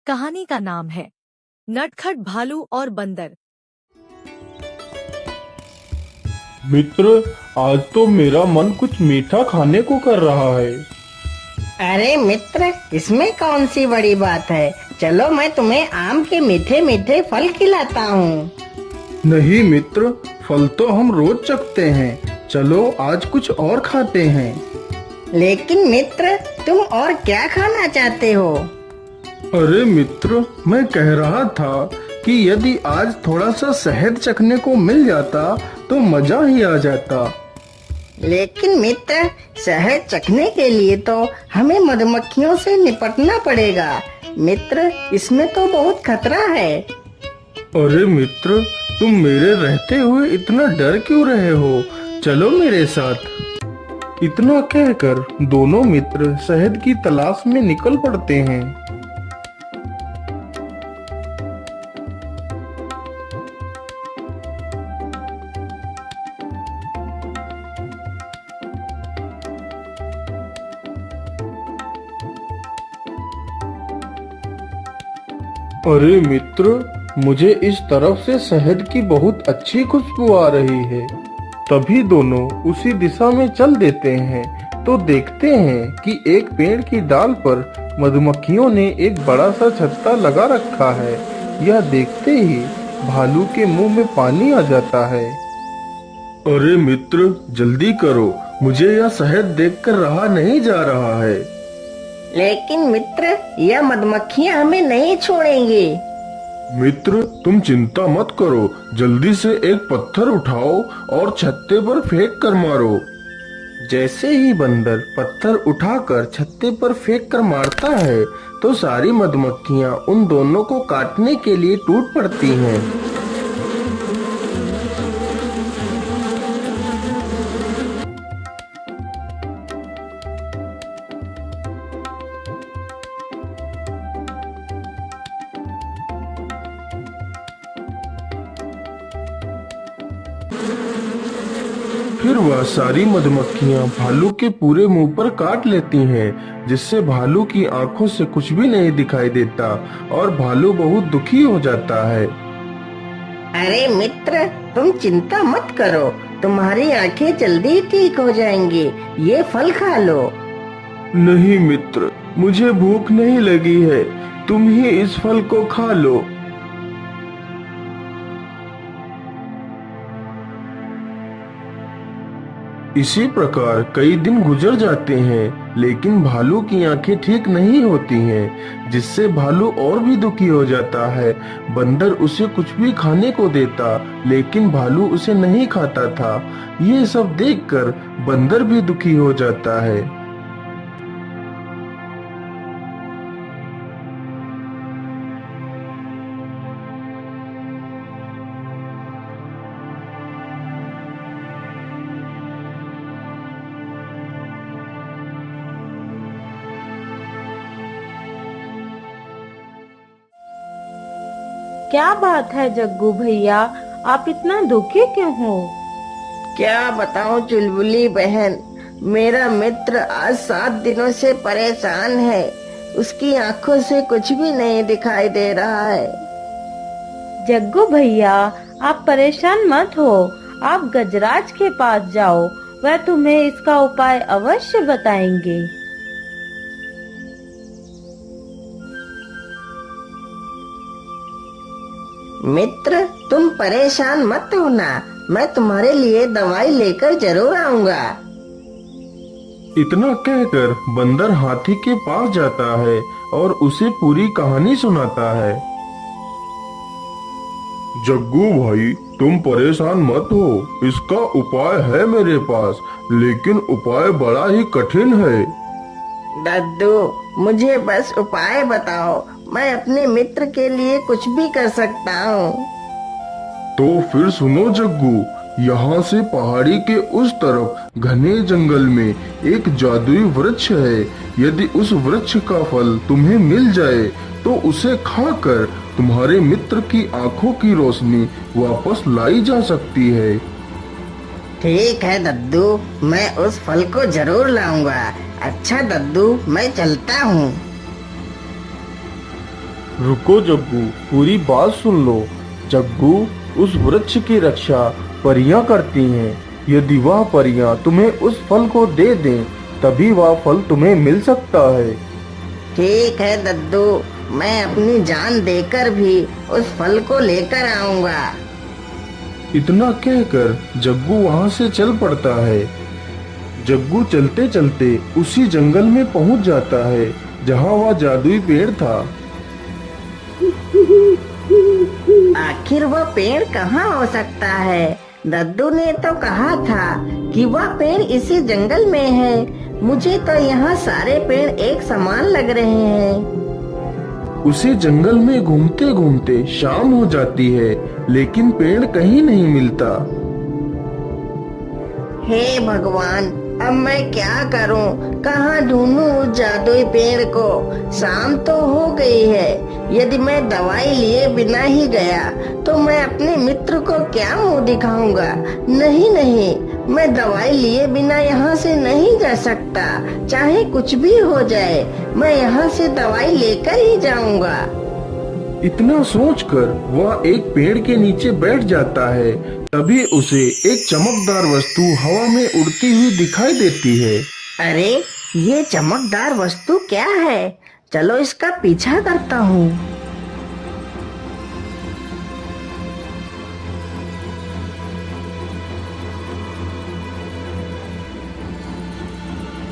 कहानी का नाम है नटखट भालू और बंदर। मित्र, आज तो मेरा मन कुछ मीठा खाने को कर रहा है। अरे मित्र, इसमें कौन सी बड़ी बात है। चलो मैं तुम्हें आम के मीठे मीठे फल खिलाता हूँ। नहीं मित्र, फल तो हम रोज चखते हैं। चलो आज कुछ और खाते हैं। लेकिन मित्र, तुम और क्या खाना चाहते हो? अरे मित्र, मैं कह रहा था कि यदि आज थोड़ा सा शहद चखने को मिल जाता तो मजा ही आ जाता। लेकिन मित्र, शहद चखने के लिए तो हमें मधुमक्खियों से निपटना पड़ेगा। मित्र, इसमें तो बहुत खतरा है। अरे मित्र, तुम मेरे रहते हुए इतना डर क्यों रहे हो? चलो मेरे साथ। इतना कहकर दोनों मित्र शहद की तलाश में निकल पड़ते हैं। अरे मित्र, मुझे इस तरफ से शहद की बहुत अच्छी खुशबू आ रही है। तभी दोनों उसी दिशा में चल देते हैं तो देखते हैं कि एक पेड़ की डाल पर मधुमक्खियों ने एक बड़ा सा छत्ता लगा रखा है। यह देखते ही भालू के मुंह में पानी आ जाता है। अरे मित्र, जल्दी करो, मुझे यह शहद देखकर रहा नहीं जा रहा है। लेकिन मित्र, यह मधुमक्खियाँ हमें नहीं छोड़ेंगी। मित्र, तुम चिंता मत करो, जल्दी से एक पत्थर उठाओ और छत्ते पर फेंक कर मारो। जैसे ही बंदर पत्थर उठाकर छत्ते पर फेंक कर मारता है तो सारी मधुमक्खियां उन दोनों को काटने के लिए टूट पड़ती हैं। फिर वह सारी मधुमक्खियां भालू के पूरे मुंह पर काट लेती हैं, जिससे भालू की आंखों से कुछ भी नहीं दिखाई देता और भालू बहुत दुखी हो जाता है। अरे मित्र, तुम चिंता मत करो, तुम्हारी आंखें जल्दी ठीक हो जाएंगी। ये फल खा लो। नहीं मित्र, मुझे भूख नहीं लगी है, तुम ही इस फल को खा लो। इसी प्रकार कई दिन गुजर जाते हैं, लेकिन भालू की आंखें ठीक नहीं होती हैं, जिससे भालू और भी दुखी हो जाता है। बंदर उसे कुछ भी खाने को देता, लेकिन भालू उसे नहीं खाता था। ये सब देखकर बंदर भी दुखी हो जाता है। क्या बात है जग्गू भैया, आप इतना दुखी क्यों हो? क्या बताऊं चुलबुली बहन, मेरा मित्र आज 7 दिनों से परेशान है। उसकी आंखों से कुछ भी नहीं दिखाई दे रहा है। जग्गू भैया, आप परेशान मत हो, आप गजराज के पास जाओ, वह तुम्हें इसका उपाय अवश्य बताएंगे। मित्र, तुम परेशान मत होना, मैं तुम्हारे लिए दवाई लेकर जरूर आऊंगा। इतना कहकर बंदर हाथी के पास जाता है और उसे पूरी कहानी सुनाता है। जग्गू भाई, तुम परेशान मत हो, इसका उपाय है मेरे पास, लेकिन उपाय बड़ा ही कठिन है। दद्दू, मुझे बस उपाय बताओ, मैं अपने मित्र के लिए कुछ भी कर सकता हूँ। तो फिर सुनो जग्गू, यहाँ से पहाड़ी के उस तरफ घने जंगल में एक जादुई वृक्ष है। यदि उस वृक्ष का फल तुम्हें मिल जाए तो उसे खाकर तुम्हारे मित्र की आंखों की रोशनी वापस लाई जा सकती है। ठीक है दद्दू, मैं उस फल को जरूर लाऊंगा। अच्छा दद्दू, मैं चलता हूँ। रुको जग्गू, पूरी बात सुन लो। जग्गू, उस वृक्ष की रक्षा परियां करती हैं। यदि वह परियां तुम्हें उस फल को दे दें, तभी वह फल तुम्हें मिल सकता है। ठीक है दद्दू, मैं अपनी जान देकर भी उस फल को लेकर आऊंगा। इतना कहकर जग्गू वहां से चल पड़ता है। जग्गू चलते चलते उसी जंगल में पहुंच जाता है जहां वह जादुई पेड़ था। आखिर वह पेड़ कहाँ हो सकता है? दद्दू ने तो कहा था कि वह पेड़ इसी जंगल में है। मुझे तो यहाँ सारे पेड़ एक समान लग रहे हैं। उसी जंगल में घूमते घूमते शाम हो जाती है, लेकिन पेड़ कहीं नहीं मिलता। हे भगवान, अब मैं क्या करूं? कहाँ ढूंढूं उस जादुई पेड़ को? शाम तो हो गई है। यदि मैं दवाई लिए बिना ही गया तो मैं अपने मित्र को क्या मुंह दिखाऊंगा? नहीं नहीं, मैं दवाई लिए बिना यहाँ से नहीं जा सकता। चाहे कुछ भी हो जाए, मैं यहाँ से दवाई लेकर ही जाऊंगा। इतना सोचकर वह एक पेड़ के नीचे बैठ जाता है। तभी उसे एक चमकदार वस्तु हवा में उड़ती हुई दिखाई देती है। अरे, ये चमकदार वस्तु क्या है? चलो इसका पीछा करता हूँ।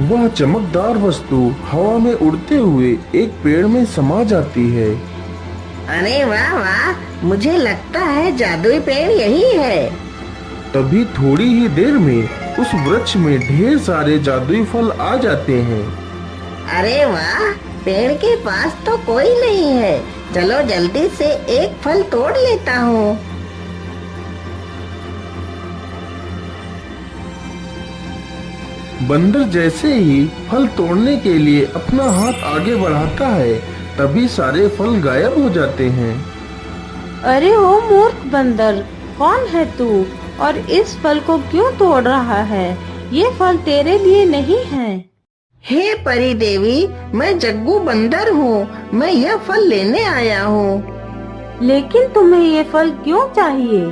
वह चमकदार वस्तु हवा में उड़ते हुए एक पेड़ में समा जाती है। अरे वाह वाह, मुझे लगता है जादुई पेड़ यही है। तभी थोड़ी ही देर में उस वृक्ष में ढेर सारे जादुई फल आ जाते हैं। अरे वाह, पेड़ के पास तो कोई नहीं है। चलो जल्दी से एक फल तोड़ लेता हूँ। बंदर जैसे ही फल तोड़ने के लिए अपना हाथ आगे बढ़ाता है, तभी सारे फल गायब हो जाते हैं। अरे ओ मूर्ख बंदर, कौन है तू और इस फल को क्यों तोड़ रहा है? ये फल तेरे लिए नहीं है। हे परी देवी, मैं जग्गू बंदर हूँ। मैं यह फल लेने आया हूँ। लेकिन तुम्हें ये फल क्यों चाहिए?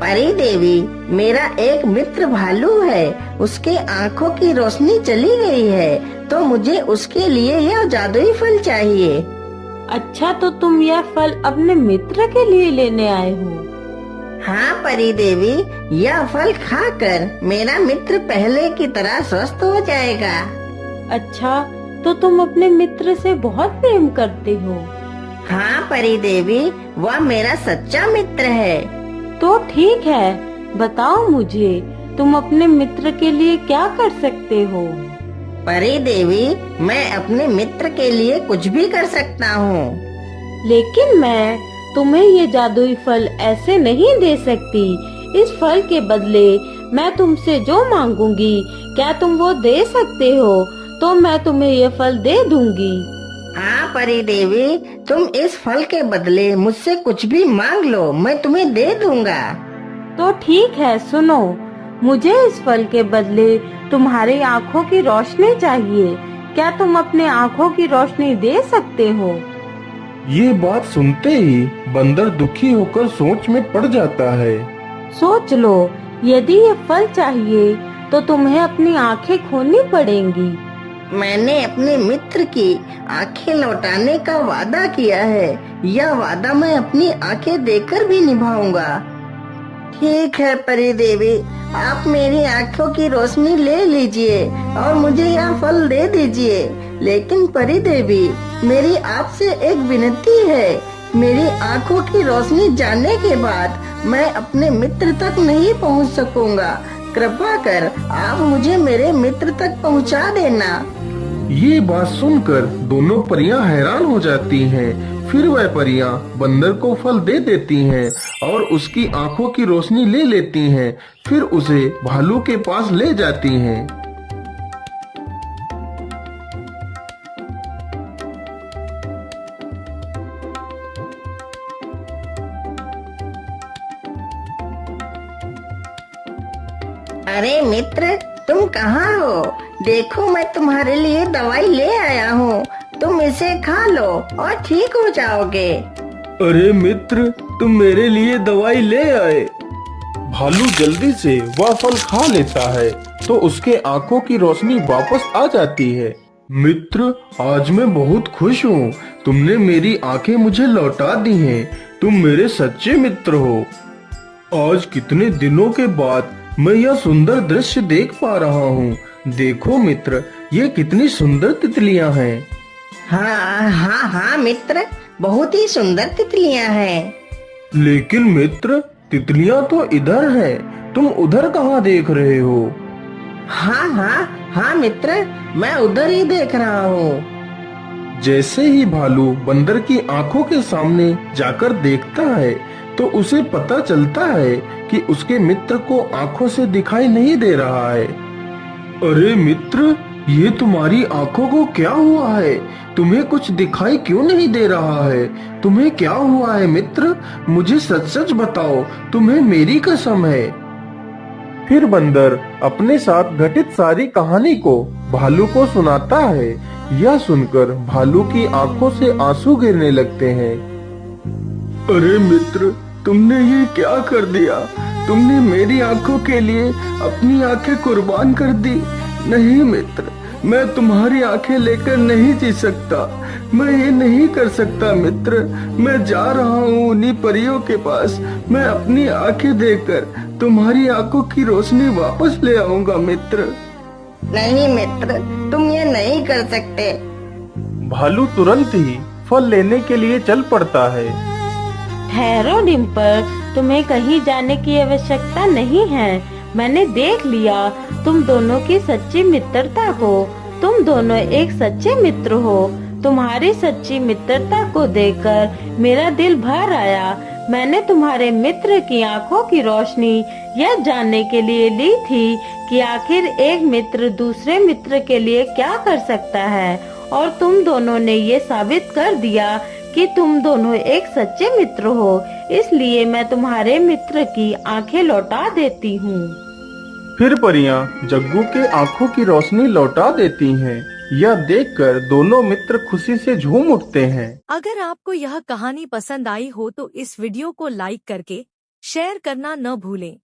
परी देवी, मेरा एक मित्र भालू है। उसके आँखों की रोशनी चली गई है, तो मुझे उसके लिए यह जादुई फल चाहिए। अच्छा, तो तुम यह फल अपने मित्र के लिए लेने आए हो? हाँ परी देवी, यह फल खाकर मेरा मित्र पहले की तरह स्वस्थ हो जाएगा। अच्छा, तो तुम अपने मित्र से बहुत प्रेम करते हो? हाँ परी देवी, वह मेरा सच्चा मित्र है। तो ठीक है, बताओ मुझे, तुम अपने मित्र के लिए क्या कर सकते हो? परी देवी, मैं अपने मित्र के लिए कुछ भी कर सकता हूँ। लेकिन मैं तुम्हें ये जादुई फल ऐसे नहीं दे सकती। इस फल के बदले मैं तुमसे जो मांगूंगी, क्या तुम वो दे सकते हो? तो मैं तुम्हें ये फल दे दूंगी। हाँ परी देवी, तुम इस फल के बदले मुझसे कुछ भी मांग लो, मैं तुम्हें दे दूंगा। तो ठीक है, सुनो, मुझे इस फल के बदले तुम्हारी आँखों की रोशनी चाहिए। क्या तुम अपने आँखों की रोशनी दे सकते हो? ये बात सुनते ही बंदर दुखी होकर सोच में पड़ जाता है। सोच लो, यदि ये फल चाहिए तो तुम्हें अपनी आँखें खोनी पड़ेंगी। मैंने अपने मित्र की आंखें लौटाने का वादा किया है। यह वादा मैं अपनी आंखें देकर भी निभाऊंगा। ठीक है परी देवी, आप मेरी आंखों की रोशनी ले लीजिए और मुझे यह फल दे दीजिए। लेकिन परी देवी, मेरी आपसे एक विनती है। मेरी आंखों की रोशनी जाने के बाद मैं अपने मित्र तक नहीं पहुंच सकूंगा। कृपा कर आप मुझे मेरे मित्र तक पहुंचा देना। ये बात सुनकर दोनों परियां हैरान हो जाती हैं। फिर वह परियां बंदर को फल दे देती हैं और उसकी आंखों की रोशनी ले लेती हैं। फिर उसे भालू के पास ले जाती हैं। अरे मित्र, तुम कहाँ हो? देखो, मैं तुम्हारे लिए दवाई ले आया हूँ। तुम इसे खा लो और ठीक हो जाओगे। अरे मित्र, तुम मेरे लिए दवाई ले आए। भालू जल्दी से वह फल खा लेता है तो उसके आंखों की रोशनी वापस आ जाती है। मित्र, आज मैं बहुत खुश हूँ। तुमने मेरी आंखें मुझे लौटा दी हैं। तुम मेरे सच्चे मित्र हो। आज कितने दिनों के बाद मैं यह सुंदर दृश्य देख पा रहा हूँ। देखो मित्र, ये कितनी सुंदर तितलियाँ हैं। हाँ हाँ हाँ मित्र, बहुत ही सुंदर तितलियाँ हैं। लेकिन मित्र, तितलियाँ तो इधर हैं। तुम उधर कहाँ देख रहे हो? हाँ हाँ हाँ मित्र, मैं उधर ही देख रहा हूँ। जैसे ही भालू बंदर की आंखों के सामने जाकर देखता है तो उसे पता चलता है कि उसके मित्र को आंखों से दिखाई नहीं दे रहा है। अरे मित्र, ये तुम्हारी आंखों को क्या हुआ है? तुम्हें कुछ दिखाई क्यों नहीं दे रहा है? तुम्हें क्या हुआ है मित्र? मुझे सच सच बताओ, तुम्हें मेरी कसम है। फिर बंदर अपने साथ घटित सारी कहानी को भालू को सुनाता है। यह सुनकर भालू की आंखों से आंसू गिरने लगते हैं। अरे मित्र, तुमने ये क्या कर दिया? तुमने मेरी आंखों के लिए अपनी आंखें कुर्बान कर दी। नहीं मित्र, मैं तुम्हारी आंखें लेकर नहीं जी सकता। मैं ये नहीं कर सकता मित्र। मैं जा रहा हूँ उन्हीं परियों के पास। मैं अपनी आंखें देकर तुम्हारी आंखों की रोशनी वापस ले आऊंगा मित्र। नहीं मित्र, तुम ये नहीं कर सकते। भालू तुरंत ही फल लेने के लिए चल पड़ता है। ठहरो डिम्पल, तुम्हें कहीं जाने की आवश्यकता नहीं है। मैंने देख लिया तुम दोनों की सच्ची मित्रता को। तुम दोनों एक सच्चे मित्र हो। तुम्हारी सच्ची मित्रता को देखकर मेरा दिल भर आया। मैंने तुम्हारे मित्र की आंखों की रोशनी यह जानने के लिए ली थी कि आखिर एक मित्र दूसरे मित्र के लिए क्या कर सकता है, और तुम दोनों ने ये साबित कर दिया कि तुम दोनों एक सच्चे मित्र हो। इसलिए मैं तुम्हारे मित्र की आंखें लौटा देती हूँ। फिर परियां जग्गू के आंखों की रोशनी लौटा देती हैं। यह देखकर दोनों मित्र खुशी से झूम उठते हैं। अगर आपको यह कहानी पसंद आई हो तो इस वीडियो को लाइक करके शेयर करना न भूलें।